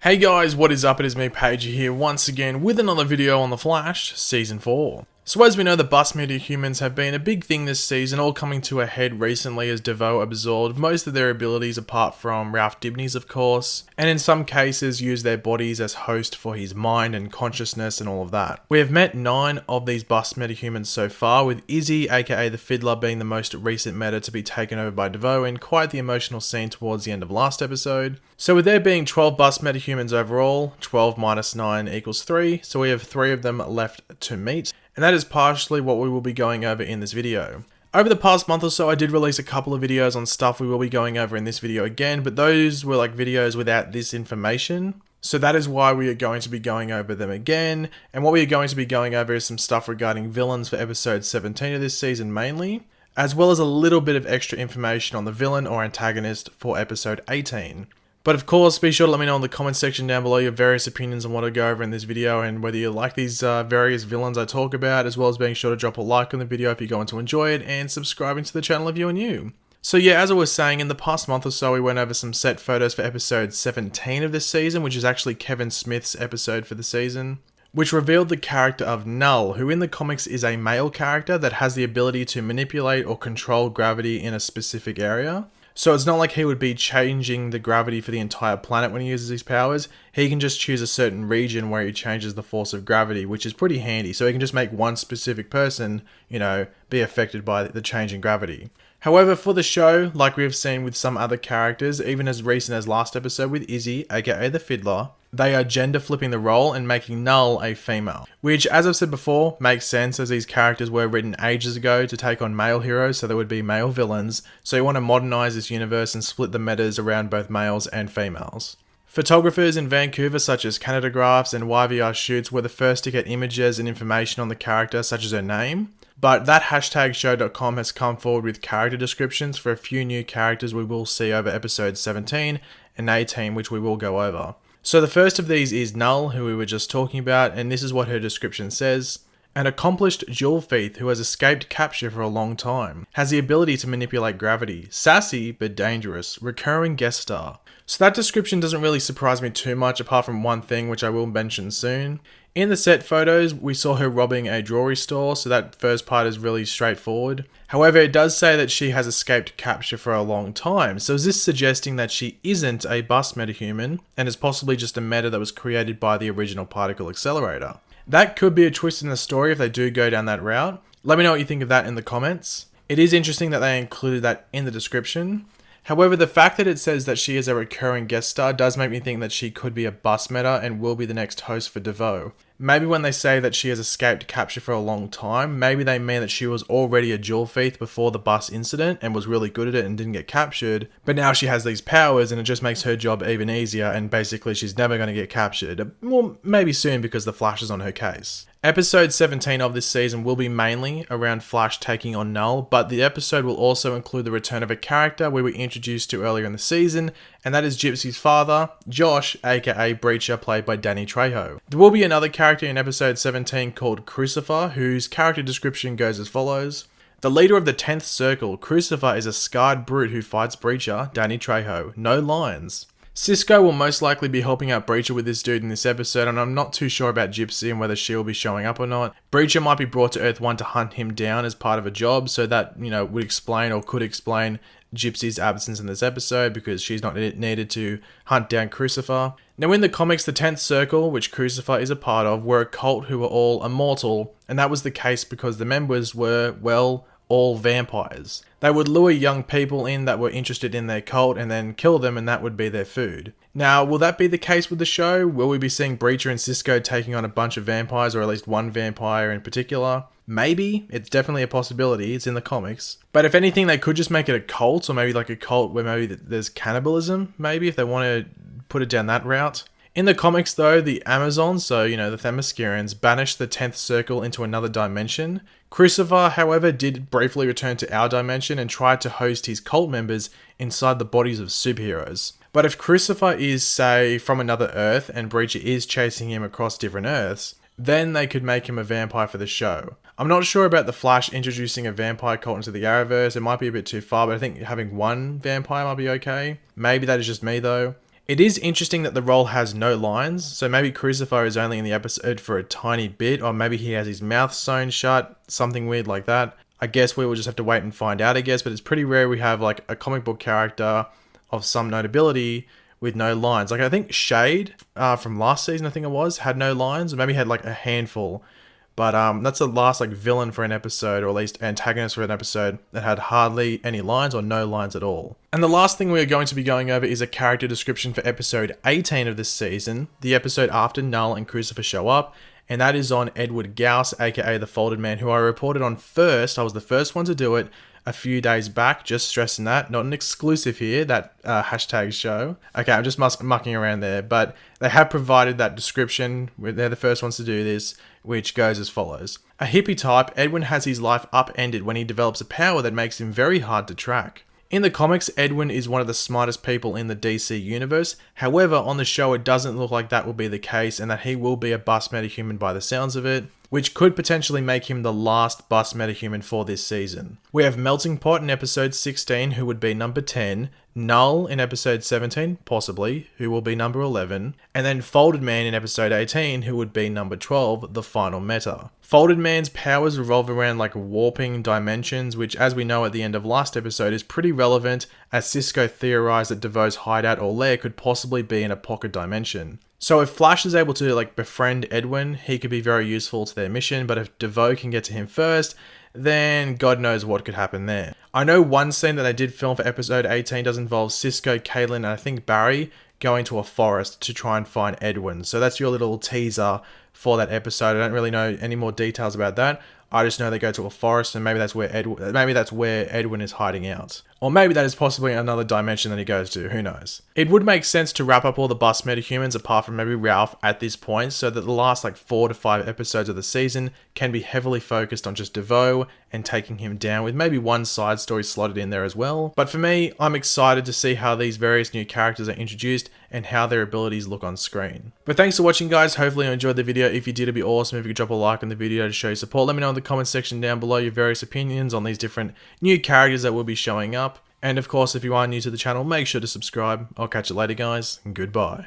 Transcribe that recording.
Hey guys, what is up? It is me, Pagey here, once again with another video on The Flash, Season 4. So as we know, the bus metahumans have been a big thing this season, all coming to a head recently as DeVoe absorbed most of their abilities apart from Ralph Dibny's of course, and in some cases used their bodies as host for his mind and consciousness and all of that. We have met 9 of these bus metahumans so far, with Izzy aka the Fiddler being the most recent meta to be taken over by DeVoe in quite the emotional scene towards the end of last episode. So with there being 12 bus metahumans overall, 12 minus 9 equals 3, so we have 3 of them left to meet. And that is partially what we will be going over in this video. Over the past month or so, I did release a couple of videos on stuff we will be going over in this video again, but those were like videos without this information. So that is why we are going to be going over them again. And what we are going to be going over is some stuff regarding villains for episode 17 of this season mainly, as well as a little bit of extra information on the villain or antagonist for episode 18. But of course, be sure to let me know in the comment section down below your various opinions on what I go over in this video and whether you like these various villains I talk about, as well as being sure to drop a like on the video if you're going to enjoy it and subscribing to the channel if you are new. So yeah, as I was saying, in the past month or so we went over some set photos for episode 17 of this season, which is actually Kevin Smith's episode for the season, which revealed the character of Null, who in the comics is a male character that has the ability to manipulate or control gravity in a specific area. So it's not like he would be changing the gravity for the entire planet when he uses his powers. He can just choose a certain region where he changes the force of gravity, which is pretty handy. So he can just make one specific person, be affected by the change in gravity. However, for the show, like we have seen with some other characters, even as recent as last episode with Izzy, aka the Fiddler, they are gender flipping the role and making Null a female. Which, as I've said before, makes sense as these characters were written ages ago to take on male heroes, so there would be male villains. So you want to modernize this universe and split the metas around both males and females. Photographers in Vancouver such as Canadagraphs and YVR Shoots were the first to get images and information on the character such as her name. But that hashtag show.com has come forward with character descriptions for a few new characters we will see over episodes 17 and 18, which we will go over. So the first of these is Null, who we were just talking about, and this is what her description says. An accomplished jewel thief who has escaped capture for a long time, has the ability to manipulate gravity, sassy but dangerous, recurring guest star. So that description doesn't really surprise me too much apart from one thing which I will mention soon. In the set photos, we saw her robbing a jewelry store, so that first part is really straightforward. However, it does say that she has escaped capture for a long time, so is this suggesting that she isn't a bus metahuman, and is possibly just a meta that was created by the original particle accelerator? That could be a twist in the story if they do go down that route. Let me know what you think of that in the comments. It is interesting that they included that in the description. However, the fact that it says that she is a recurring guest star does make me think that she could be a bus meta and will be the next host for DeVoe. Maybe when they say that she has escaped capture for a long time, maybe they mean that she was already a jewel thief before the bus incident and was really good at it and didn't get captured, but now she has these powers and it just makes her job even easier and basically she's never going to get captured. Well, maybe soon because the Flash is on her case. Episode 17 of this season will be mainly around Flash taking on Null, but the episode will also include the return of a character we were introduced to earlier in the season, and that is Gypsy's father, Josh, aka Breacher, played by Danny Trejo. There will be another character in episode 17 called Cruicifer, whose character description goes as follows. The leader of the 10th Circle, Cruicifer is a scarred brute who fights Breacher, Danny Trejo. No lines. Cisco will most likely be helping out Breacher with this dude in this episode, and I'm not too sure about Gypsy and whether she will be showing up or not. Breacher might be brought to Earth 1 to hunt him down as part of a job, so that, would explain or could explain Gypsy's absence in this episode because she's not needed to hunt down Cruicifer. Now in the comics, the 10th Circle, which Cruicifer is a part of, were a cult who were all immortal, and that was the case because the members were, well, all vampires. They would lure young people in that were interested in their cult and then kill them, and that would be their food. Now, will that be the case with the show? Will we be seeing Breacher and Cisco taking on a bunch of vampires, or at least one vampire in particular? Maybe. It's definitely a possibility. It's in the comics. But if anything, they could just make it a cult, or maybe like a cult where maybe there's cannibalism, maybe, if they want to put it down that route. In the comics though, the Amazons, so the Themyscirans, banished the 10th Circle into another dimension. Crucifer, however, did briefly return to our dimension and tried to host his cult members inside the bodies of superheroes. But if Crucifer is, say, from another Earth and Breacher is chasing him across different Earths, then they could make him a vampire for the show. I'm not sure about the Flash introducing a vampire cult into the Arrowverse. It might be a bit too far, but I think having one vampire might be okay. Maybe that is just me though. It is interesting that the role has no lines, so maybe Cruicifer is only in the episode for a tiny bit, or maybe he has his mouth sewn shut, something weird like that. I guess we will just have to wait and find out, I guess, but it's pretty rare we have like a comic book character of some notability with no lines. Like I think Shade from last season, I think it was, had no lines, or maybe had like a handful. But that's the last like villain for an episode, or at least antagonist for an episode that had hardly any lines or no lines at all. And the last thing we are going to be going over is a character description for episode 18 of this season, the episode after Null and Cruicifer show up, and that is on Edward Gauss, aka the Folded Man, who I reported on first. I was the first one to do it a few days back, just stressing that. Not an exclusive here, that hashtag show. Okay, I'm just mucking around there, but they have provided that description. They're the first ones to do this, which goes as follows. A hippie type, Edwin has his life upended when he develops a power that makes him very hard to track. In the comics, Edwin is one of the smartest people in the DC universe. However, on the show, it doesn't look like that will be the case, and that he will be a bust metahuman by the sounds of it, which could potentially make him the last bust metahuman for this season. We have Melting Pot in episode 16, who would be number 10, Null in episode 17, possibly, who will be number 11, and then Folded Man in episode 18, who would be number 12, the final meta. Folded Man's powers revolve around like warping dimensions, which as we know at the end of last episode is pretty relevant, as Cisco theorized that DeVoe's hideout or lair could possibly be in a pocket dimension. So if Flash is able to like befriend Edwin, he could be very useful to their mission, but if DeVoe can get to him first, then God knows what could happen there. I know one scene that they did film for episode 18 does involve Cisco, Caitlin, and I think Barry going to a forest to try and find Edwin. So that's your little teaser for that episode. I don't really know any more details about that. I just know they go to a forest, and maybe that's where Edwin is hiding out. Or maybe that is possibly another dimension that he goes to, who knows. It would make sense to wrap up all the bust metahumans apart from maybe Ralph at this point, so that the last like 4 to 5 episodes of the season can be heavily focused on just DeVoe and taking him down, with maybe one side story slotted in there as well. But for me, I'm excited to see how these various new characters are introduced and how their abilities look on screen. But thanks for watching, guys. Hopefully you enjoyed the video. If you did, it'd be awesome if you could drop a like on the video to show your support. Let me know in the comment section down below your various opinions on these different new characters that will be showing up. And of course, if you are new to the channel, make sure to subscribe. I'll catch you later, guys, and goodbye.